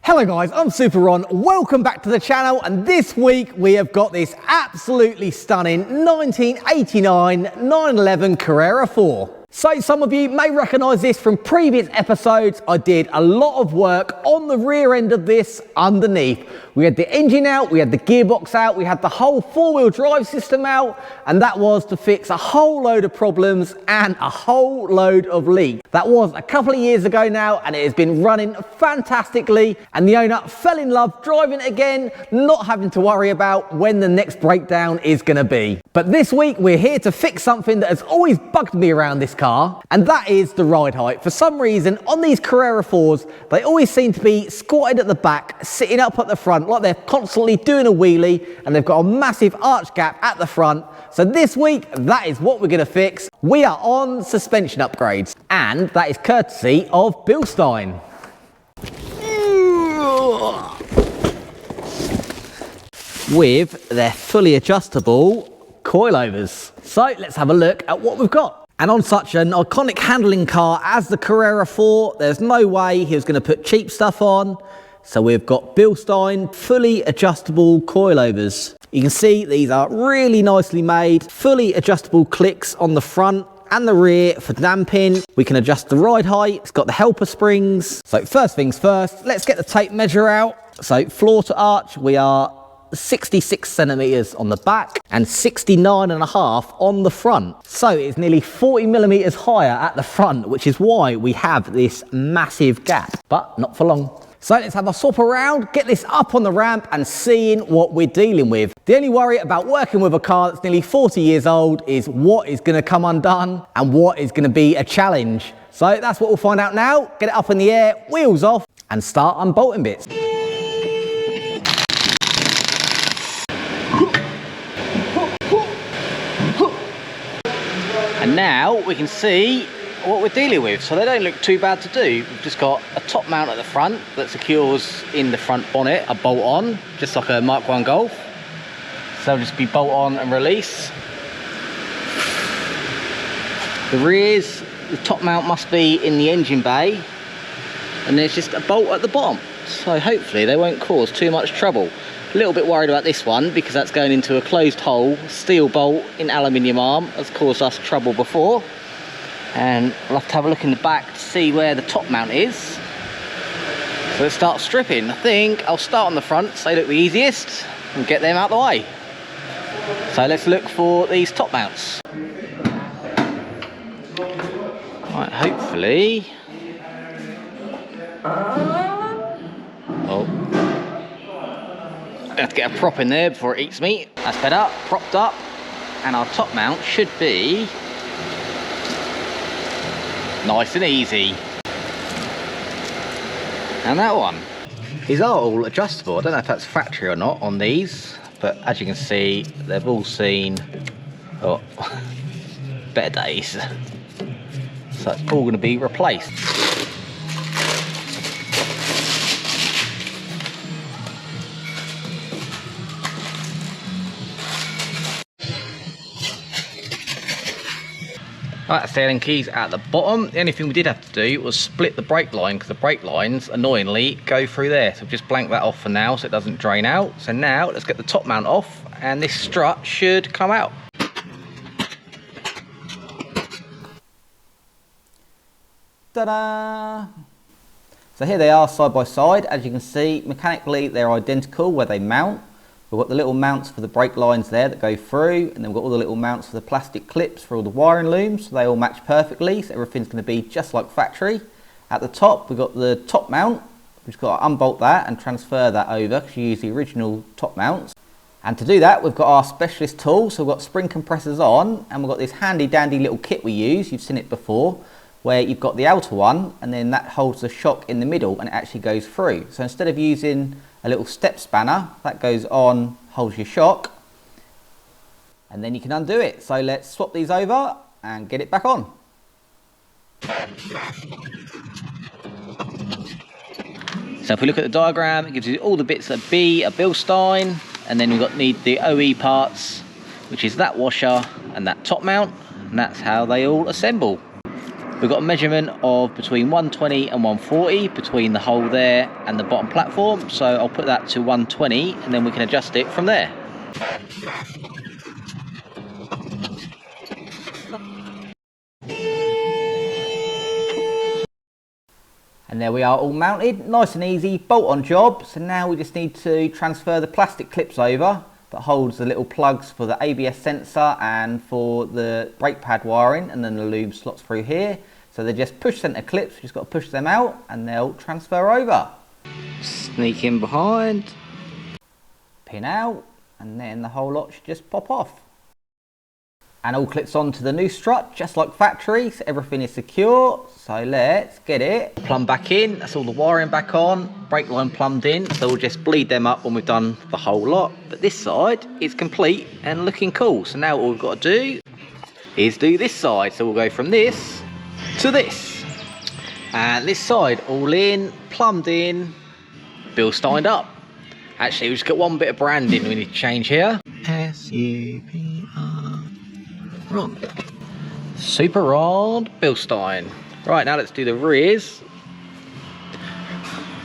Hello guys, I'm Super Ron, welcome back to the channel, and this week we have got this absolutely stunning 1989 911 Carrera 4. So some of you may recognise this from previous episodes. I did a lot of work on the rear end of this underneath. We had the engine out, we had the gearbox out, we had the whole four-wheel drive system out, and that was to fix a whole load of problems and a whole load of leaks. That was a couple of years ago now, and it has been running fantastically, and the owner fell in love driving it again, not having to worry about when the next breakdown is going to be. But this week we're here to fix something that has always bugged me around this car, and that is the ride height. For some reason on these Carrera 4s they always seem to be squatted at the back, sitting up at the front like they're constantly doing a wheelie, and they've got a massive arch gap at the front. So this week that is what we're going to fix. We are on suspension upgrades, and that is courtesy of Bilstein. With their fully adjustable coilovers. So let's have a look at what we've got. And on such an iconic handling car as the Carrera 4, there's no way he was going to put cheap stuff on. So we've got Bilstein fully adjustable coilovers. You can see these are really nicely made, fully adjustable clicks on the front and the rear for damping. We can adjust the ride height. It's got the helper springs. So first things first, let's get the tape measure out. So floor to arch, we are 66 centimeters on the back and 69.5 on the front. So it's nearly 40 millimeters higher at the front, which is why we have this massive gap, but not for long. So let's have a swap around, get this up on the ramp and seeing what we're dealing with. The only worry about working with a car that's nearly 40 years old is what is going to come undone and what is going to be a challenge. So that's what we'll find out now. Get it up in the air, wheels off, and start unbolting bits. And now we can see what we're dealing with, so they don't look too bad to do. We've just got a top mount at the front that secures in the front bonnet a bolt on, just like a Mark 1 Golf. So it'll just be bolt on and release. The rears, the top mount must be in the engine bay, and there's just a bolt at the bottom, so hopefully they won't cause too much trouble. A little bit worried about this one because that's going into a closed hole. Steel bolt in aluminium arm has caused us trouble before. And I'll have to have a look in the back to see where the top mount is. So let's start stripping. I think I'll start on the front, so they look the easiest, and get them out of the way. So let's look for these top mounts. Right, hopefully. Oh. I have to get a prop in there before it eats me. That's better, propped up. And our top mount should be nice and easy. And that one is all adjustable. I don't know if that's factory or not on these, but as you can see, they've all seen better days. So it's all going to be replaced. Right, that's the Allen keys at the bottom. The only thing we did have to do was split the brake line, because the brake lines, annoyingly, go through there. So just blank that off for now so it doesn't drain out. So now let's get the top mount off, and this strut should come out. Ta-da! So here they are side by side. As you can see, mechanically they're identical where they mount. We've got the little mounts for the brake lines there that go through, and then we've got all the little mounts for the plastic clips for all the wiring looms, so they all match perfectly, so everything's going to be just like factory. At the top we've got the top mount. We've just got to unbolt that and transfer that over, because you use the original top mounts. And to do that we've got our specialist tool, so we've got spring compressors on, and we've got this handy dandy little kit we use, you've seen it before, where you've got the outer one and then that holds the shock in the middle and it actually goes through. So instead of using a little step spanner, that goes on, holds your shock, and then you can undo it. So let's swap these over and get it back on. So if we look at the diagram, it gives you all the bits that B are Bilstein, and then we've need the OE parts, which is that washer and that top mount, and that's how they all assemble. We've got a measurement of between 120 and 140 between the hole there and the bottom platform. So I'll put that to 120 and then we can adjust it from there. And there we are, all mounted, nice and easy, bolt on job. So now we just need to transfer the plastic clips over that holds the little plugs for the ABS sensor and for the brake pad wiring, and then the lube slots through here. So they're just push center clips, we just got to push them out and they'll transfer over. Sneak in behind, pin out, and then the whole lot should just pop off. And all clips onto the new strut, just like factory, so everything is secure. So let's get it. Plumb back in, that's all the wiring back on, brake line plumbed in, so we'll just bleed them up when we've done the whole lot. But this side is complete and looking cool. So now all we've got to do is do this side. So we'll go from this to this. And this side all in, plumbed in, Bilsteined up. Actually, we've just got one bit of branding we need to change here. S-U-P-R. Super Rod Bilstein. Right, now let's do the rears.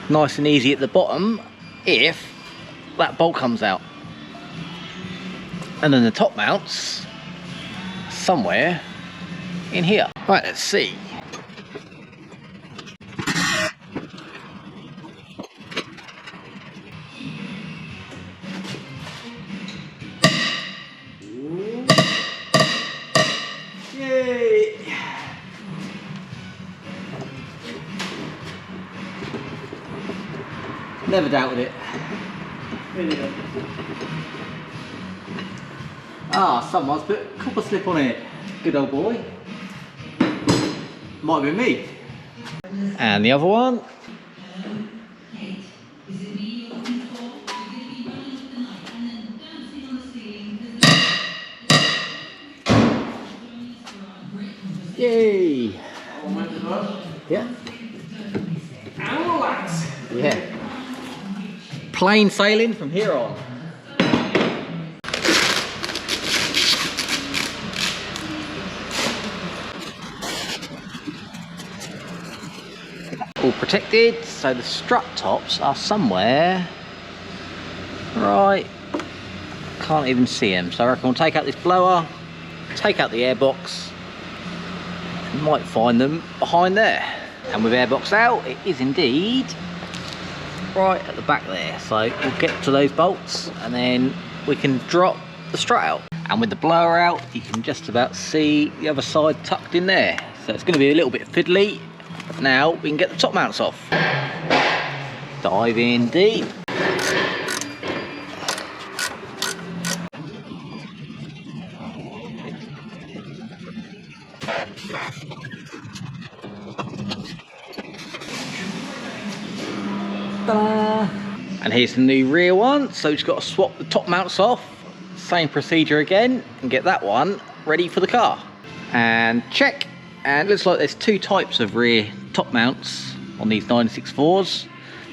Nice and easy at the bottom if that bolt comes out. And then the top mounts somewhere in here. Right, let's see. Never doubted it. Ah, someone's put copper slip on it. Good old boy. Might be me. And the other one. Yay! Yeah. Yeah. Plain sailing from here on. All protected, so the strut tops are somewhere. Right, can't even see them. So I reckon we'll take out this blower, take out the airbox, might find them behind there. And with airbox out, it is indeed right at the back there. So we'll get to those bolts and then we can drop the strut out. And with the blower out, you can just about see the other side tucked in there. So it's going to be a little bit fiddly. Now we can get the top mounts off. Dive in deep. And here's the new rear one, so just got to swap the top mounts off, same procedure again, and get that one ready for the car. And check, and it looks like there's two types of rear top mounts on these 964s.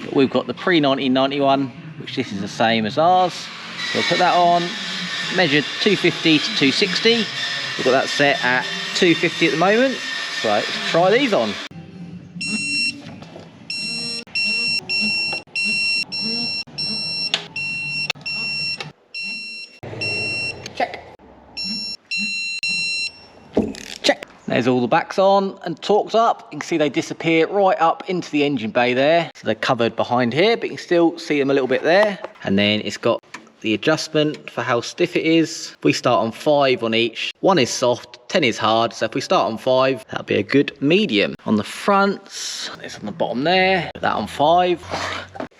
But we've got the pre-1991, which this is the same as ours, so we'll put that on, measured 250 to 260, we've got that set at 250 at the moment, so let's try these on. There's all the backs on and torqued up. You can see they disappear right up into the engine bay there. So they're covered behind here, but you can still see them a little bit there. And then it's got the adjustment for how stiff it is. We start on 5 on each. 1 is soft, 10 is hard. So if we start on 5, that'll be a good medium. On the fronts, it's on the bottom there. Put that on 5.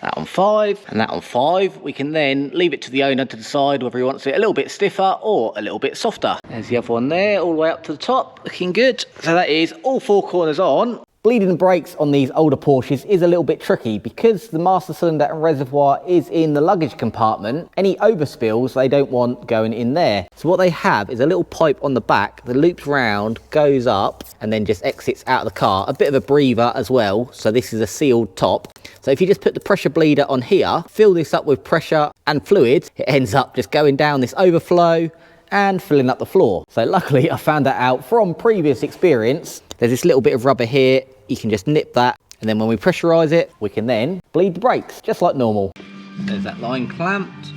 That on 5 and that on 5. We can then leave it to the owner to decide whether he wants it a little bit stiffer or a little bit softer. There's the other one there, all the way up to the top, looking good. So that is all 4 corners on. Bleeding the brakes on these older Porsches is a little bit tricky because the master cylinder and reservoir is in the luggage compartment. Any overspills they don't want going in there. So what they have is a little pipe on the back that loops round, goes up and then just exits out of the car. A bit of a breather as well. So this is a sealed top. So if you just put the pressure bleeder on here, fill this up with pressure and fluid, it ends up just going down this overflow and filling up the floor. So luckily I found that out from previous experience There's this little bit of rubber here, you can just nip that, and then when we pressurise it, we can then bleed the brakes, just like normal. There's that line clamped.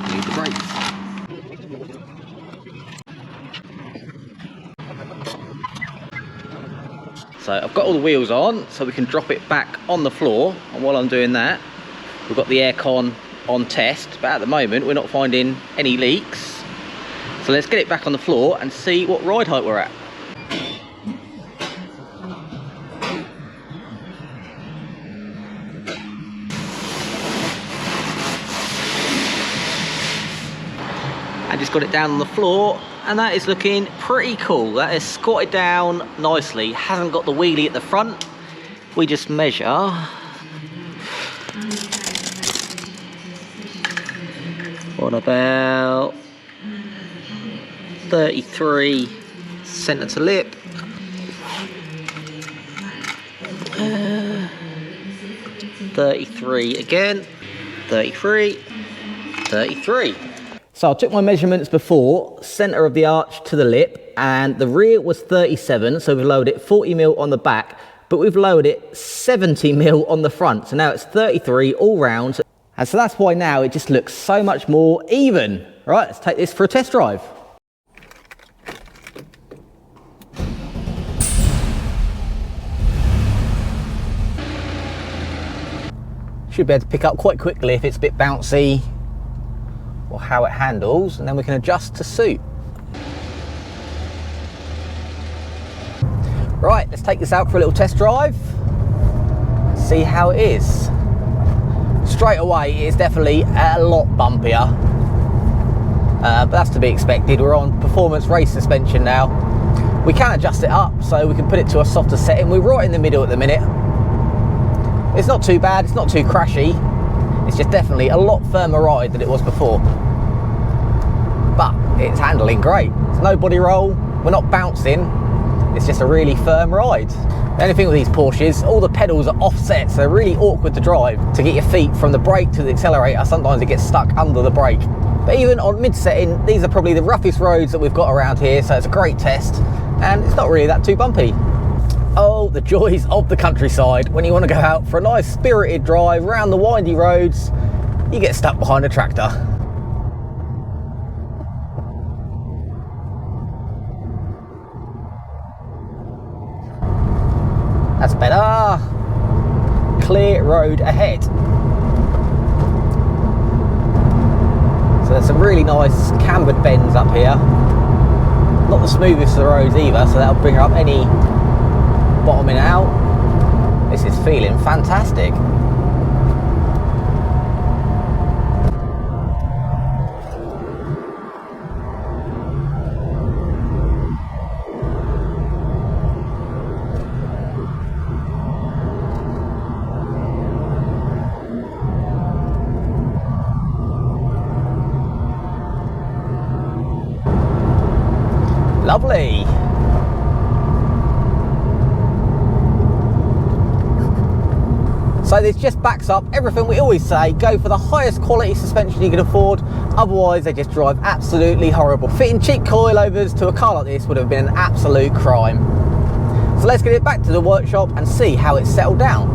Bleed the brakes. So I've got all the wheels on, so we can drop it back on the floor, and while I'm doing that, we've got the aircon on test, but at the moment we're not finding any leaks. So let's get it back on the floor and see what ride height we're at. And just got it down on the floor, and that is looking pretty cool. That is squatted down nicely, hasn't got the wheelie at the front. We just measure. What about 33 centre to lip. 33 again, 33, 33. So I took my measurements before, centre of the arch to the lip, and the rear was 37, so we've lowered it 40mm on the back, but we've lowered it 70mm on the front, so now it's 33 all round. And so that's why now it just looks so much more even. Right, let's take this for a test drive. Should be able to pick up quite quickly if it's a bit bouncy or how it handles, and then we can adjust to suit. Right, let's take this out for a little test drive, see how it is. Straight away, it is definitely a lot bumpier, but that's to be expected. We're on performance race suspension now. We can adjust it up, so we can put it to a softer setting. We're right in the middle at the minute. It's not too bad, it's not too crashy. It's just definitely a lot firmer ride than it was before. But it's handling great. There's no body roll, we're not bouncing. It's just a really firm ride. The only thing with these Porsches, all the pedals are offset, so they're really awkward to drive. To get your feet from the brake to the accelerator, sometimes it gets stuck under the brake. But even on mid-setting, these are probably the roughest roads that we've got around here, so it's a great test, and it's not really that too bumpy. Oh, the joys of the countryside. When you want to go out for a nice spirited drive around the windy roads, you get stuck behind a tractor. That's better. Clear road ahead. So there's some really nice cambered bends up here. Not the smoothest of the roads either, so that'll bring up any bottoming out. This is feeling fantastic. Lovely. So this just backs up everything we always say: go for the highest quality suspension you can afford, otherwise they just drive absolutely horrible. Fitting cheap coilovers to a car like this would have been an absolute crime. So let's get it back to the workshop and see how it's settled down.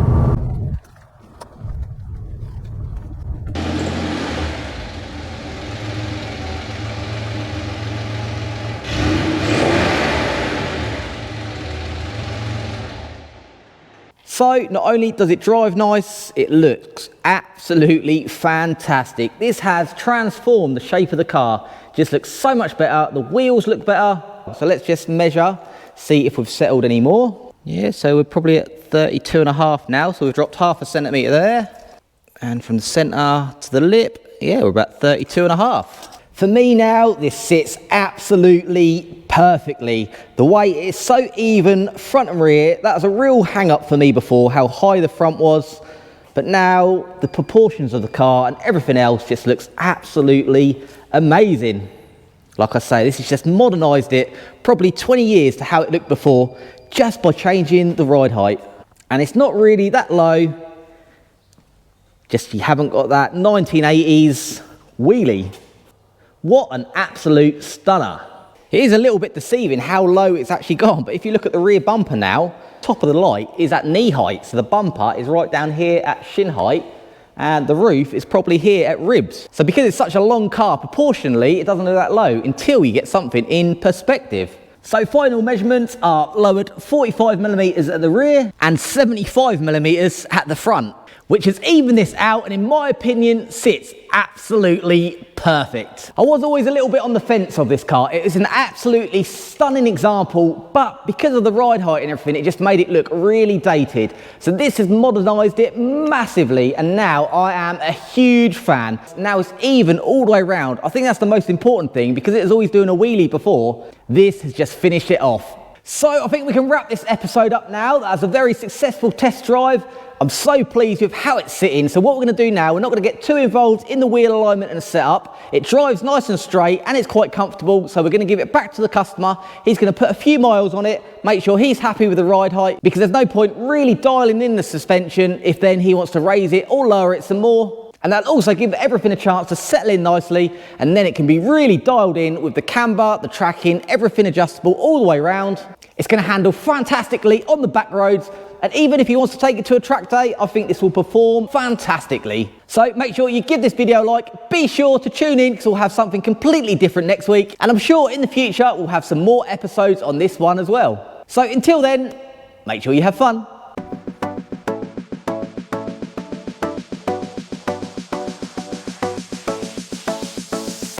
So not only does it drive nice, it looks absolutely fantastic. This has transformed the shape of the car. Just looks so much better. The wheels look better. So let's just measure, see if we've settled any more. Yeah, so we're probably at 32.5 now. So we've dropped 0.5 centimetre there. And from the centre to the lip, yeah, we're about 32.5. For me now, this sits absolutely perfectly. The weight is so even, front and rear. That was a real hang up for me before, how high the front was. But now the proportions of the car and everything else just looks absolutely amazing. Like I say, this has just modernised it probably 20 years to how it looked before, just by changing the ride height. And it's not really that low, just you haven't got that 1980s wheelie. What an absolute stunner. It is a little bit deceiving how low it's actually gone, but if you look at the rear bumper now, top of the light is at knee height, so the bumper is right down here at shin height, and the roof is probably here at ribs. So because it's such a long car, proportionally, it doesn't look that low until you get something in perspective. So final measurements are lowered 45mm at the rear and 75mm at the front, which has evened this out and in my opinion sits absolutely perfect. I was always a little bit on the fence of this car. It is an absolutely stunning example, but because of the ride height and everything, it just made it look really dated. So this has modernised it massively, and now I am a huge fan. Now it's even all the way around. I think that's the most important thing, because it was always doing a wheelie before. This has just finished it off. So I think we can wrap this episode up now. That was a very successful test drive. I'm so pleased with how it's sitting. So what we're going to do now, we're not going to get too involved in the wheel alignment and the setup. It drives nice and straight and it's quite comfortable. So we're going to give it back to the customer. He's going to put a few miles on it, make sure he's happy with the ride height, because there's no point really dialing in the suspension if then he wants to raise it or lower it some more. And that'll also give everything a chance to settle in nicely, and then it can be really dialed in with the camber, the tracking, everything adjustable all the way around. It's going to handle fantastically on the back roads, and even if he wants to take it to a track day, I think this will perform fantastically. So make sure you give this video a like, be sure to tune in because we'll have something completely different next week, and I'm sure in the future we'll have some more episodes on this one as well. So until then, make sure you have fun.